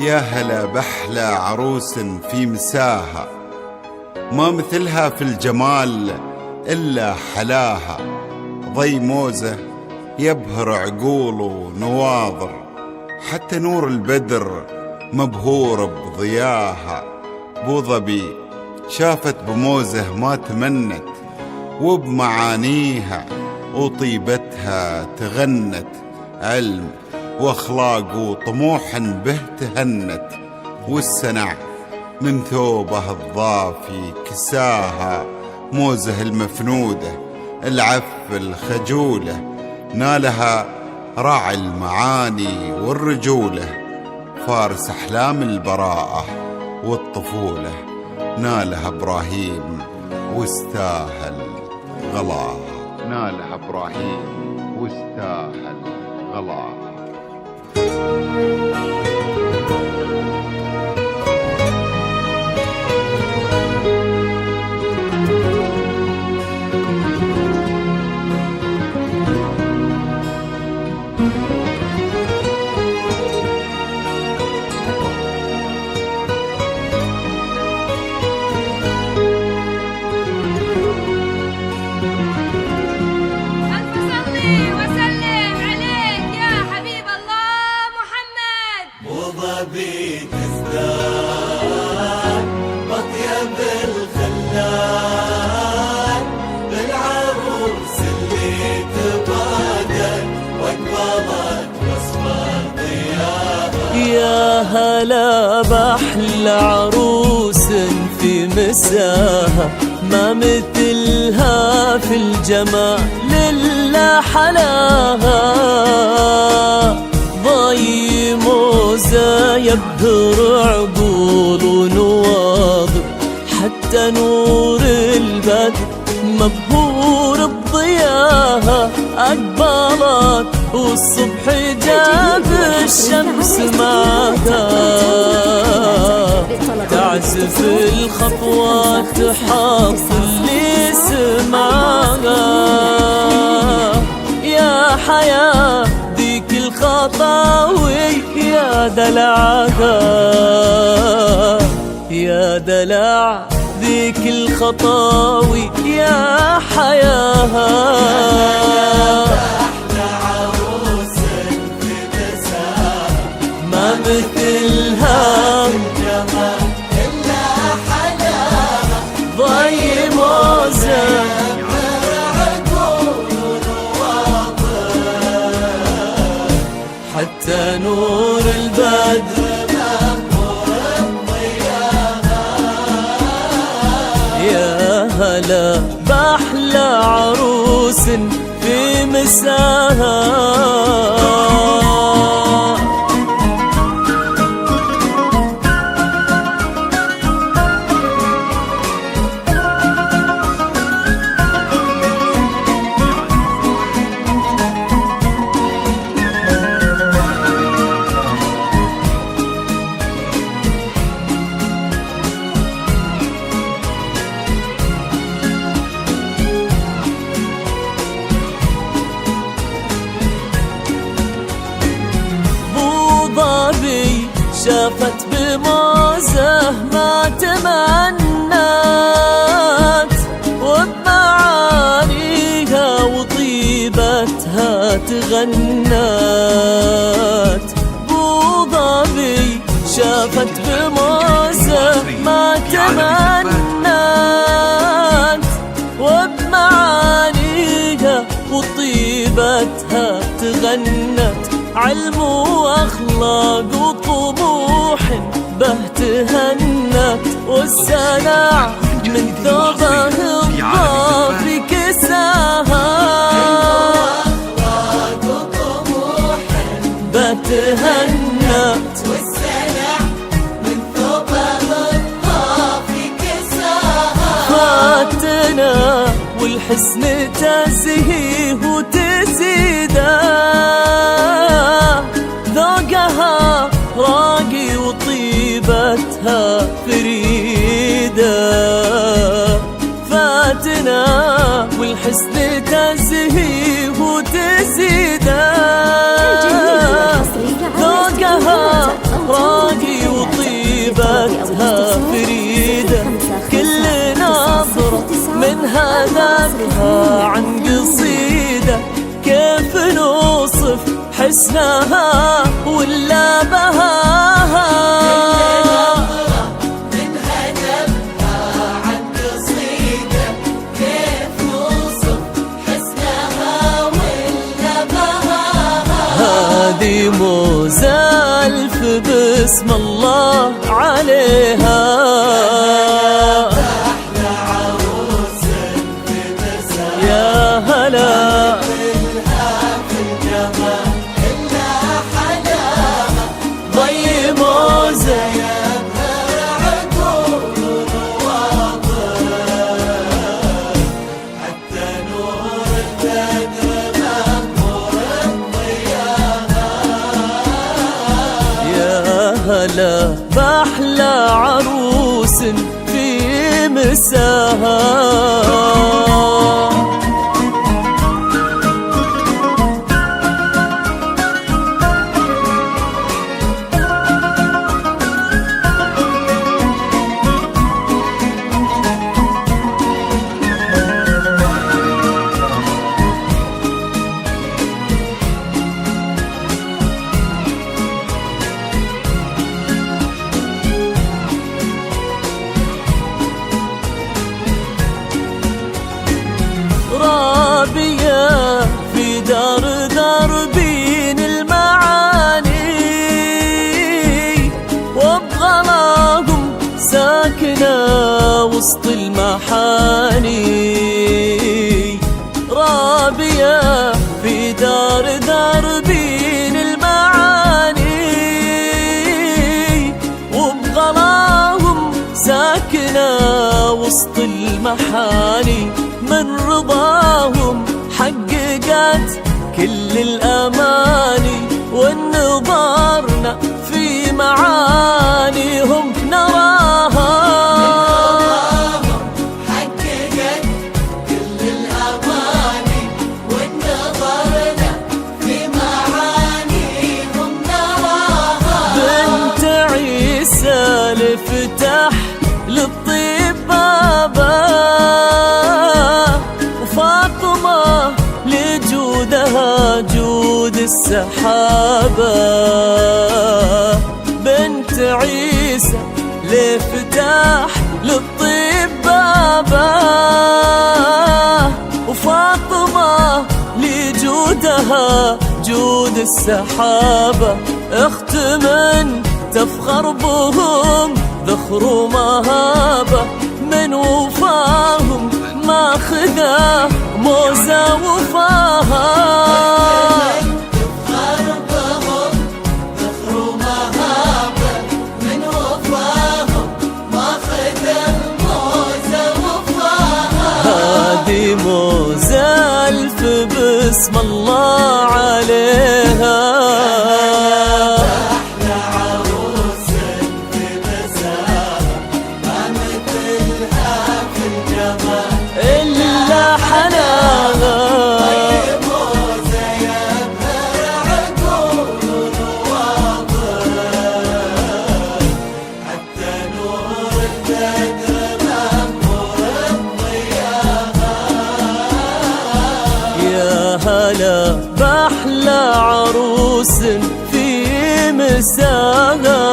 يا هلا بحلى عروس في مساها، ما مثلها في الجمال إلا حلاها. ضي موزة يبهر عقول ونواظر، حتى نور البدر مبهور بضياها. بو ظبي شافت بموزة ما تمنت، وبمعانيها وطيبتها تغنت. علم واخلاق وطموح به تهنت، والسنع من ثوبه الضافي كساها. موزه المفنوده العف الخجوله، نالها راعي المعاني والرجوله. فارس احلام البراءه والطفوله، نالها ابراهيم واستاهل غلاها. نالها ابراهيم واستاهل غلاها. تزداد مطيب الخلان بالعروس اللي تبادل واقبضت وصف ضياها. يا هلا بأحلى عروس في مساها، ما مثلها في الجمال إلا حلاها. ضي موزة يبهر عقول ونواظر، حتى نور البدر مبهور بضياها. أقبلت والصبح جاب الشمس معها، تعزف الخطوات تحط اللي سمعها. يا حياة ذيك الخطاوي يا دلعها، يا دلع ذيك الخطاوي يا حياها. أحلى عروس في مساها، ما مثلها الجمال إلا حلاها. ضي موزة حتى نور البدر يا هلا بأحلى عروس في مساها. شافت بموزة ما تمنت، وبمعانيها وطيبتها تغنت. بو ظبي شافت بموزة ما تمنت، وبمعانيها وطيبتها تغنت. علم واخلاق وطموح به تهنت، والسنع من ثوبه الضافي كساها. واخلاق وطموح به تهنت، والسنع من ثوبه الضافي كساها. فاتنا والحسن تزهيه وتزيده، ذوقها راقي وطيبتها فريدة. فاتنا والحسن تزهيه وتزيده، ذوقها راقي نعبرها عن قصيدة كيف نوصف حسنها ولا بهاها. منها نبها عن قصيدة كيف نوصف حسنها ولا بهاها. هذه مزالف باسم الله عليها. أحلى عروس في مساء يا هلا مثلها في الجمال إلا حلاها. ضي موزة يبهر عقول الواضح حتى نور البدر مغمور الضياها. يا هلا بأحلى عروس في مساها. رابية في دار دربين المعاني وبغلاهم ساكنة وسط المحاني. رابية في دار دربين المعاني وبغلاهم ساكنة وسط المحاني. من رضاهم حققت كل الأماني والنظارنا في معانيهم نراها. حققت كل الأماني والنظرنا في معانيهم نراها. بنت عيسى لفتح للطيب بابا وفاطمة لجودها جود السحابة. بنت عيسى لفتح للطيب بابا وفاطمة لجودها جود السحابة. اخت من تفخر بهم ذخر ومهابة. من وفاهم ما خذا موسى وفاها. غربهم ذخر مهابة من وفاهم ما خدم موسى وفاها. هذه مزالف باسم الله عليها. أحلى عروس في مساء ما مثلها في الجمال إلا حلاها. موسى يبهر عقول الواضح حتى نور البدر مغمور الضياها. يا هلا بأحلى عروس في مساها.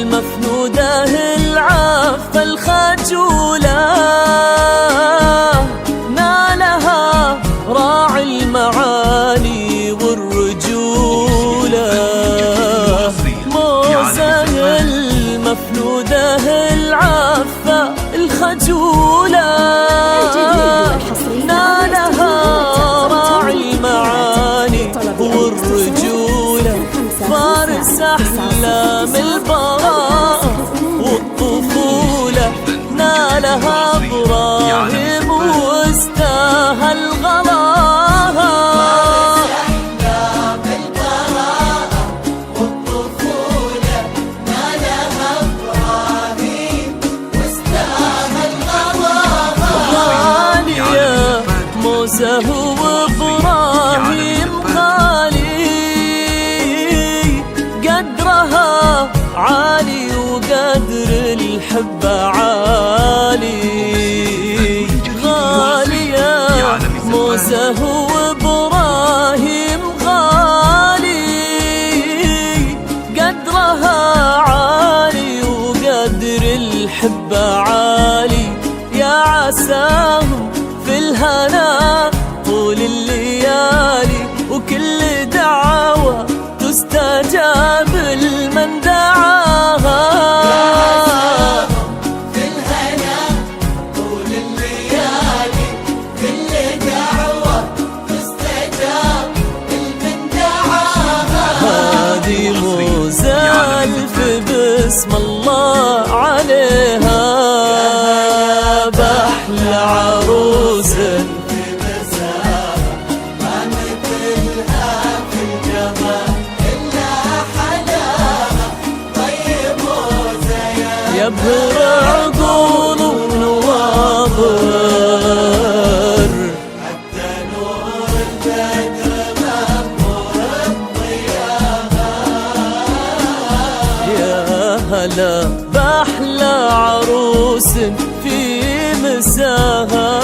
المفنودة العافة الخجولة نالها راعي المعاني والرجولة. موزة المفنودة العافة الخجولة نالها راعي المعاني والرجولة. فارس أحلام البراء والطفولة نال موسى وابراهيم غالي قدرها عالي وقدر الحبة عالي غالية موسى وابراهيم غالي قدرها عالي وقدر الحبة عالي يا عساهم في الهنا طول الليالي وكل دعوة تستجاب لمن دعاها في الهنا طول الليالي كل دعوة تستجاب لمن دعاها هذه مزالف باسم الله عليها بأحلى عروس ما مثلها في الجمال إلا حلاها طيب وزيان يبهر عقول ونواظر حتى نور البدر مأمور بضياها يا هلا بأحلى عروس في مساها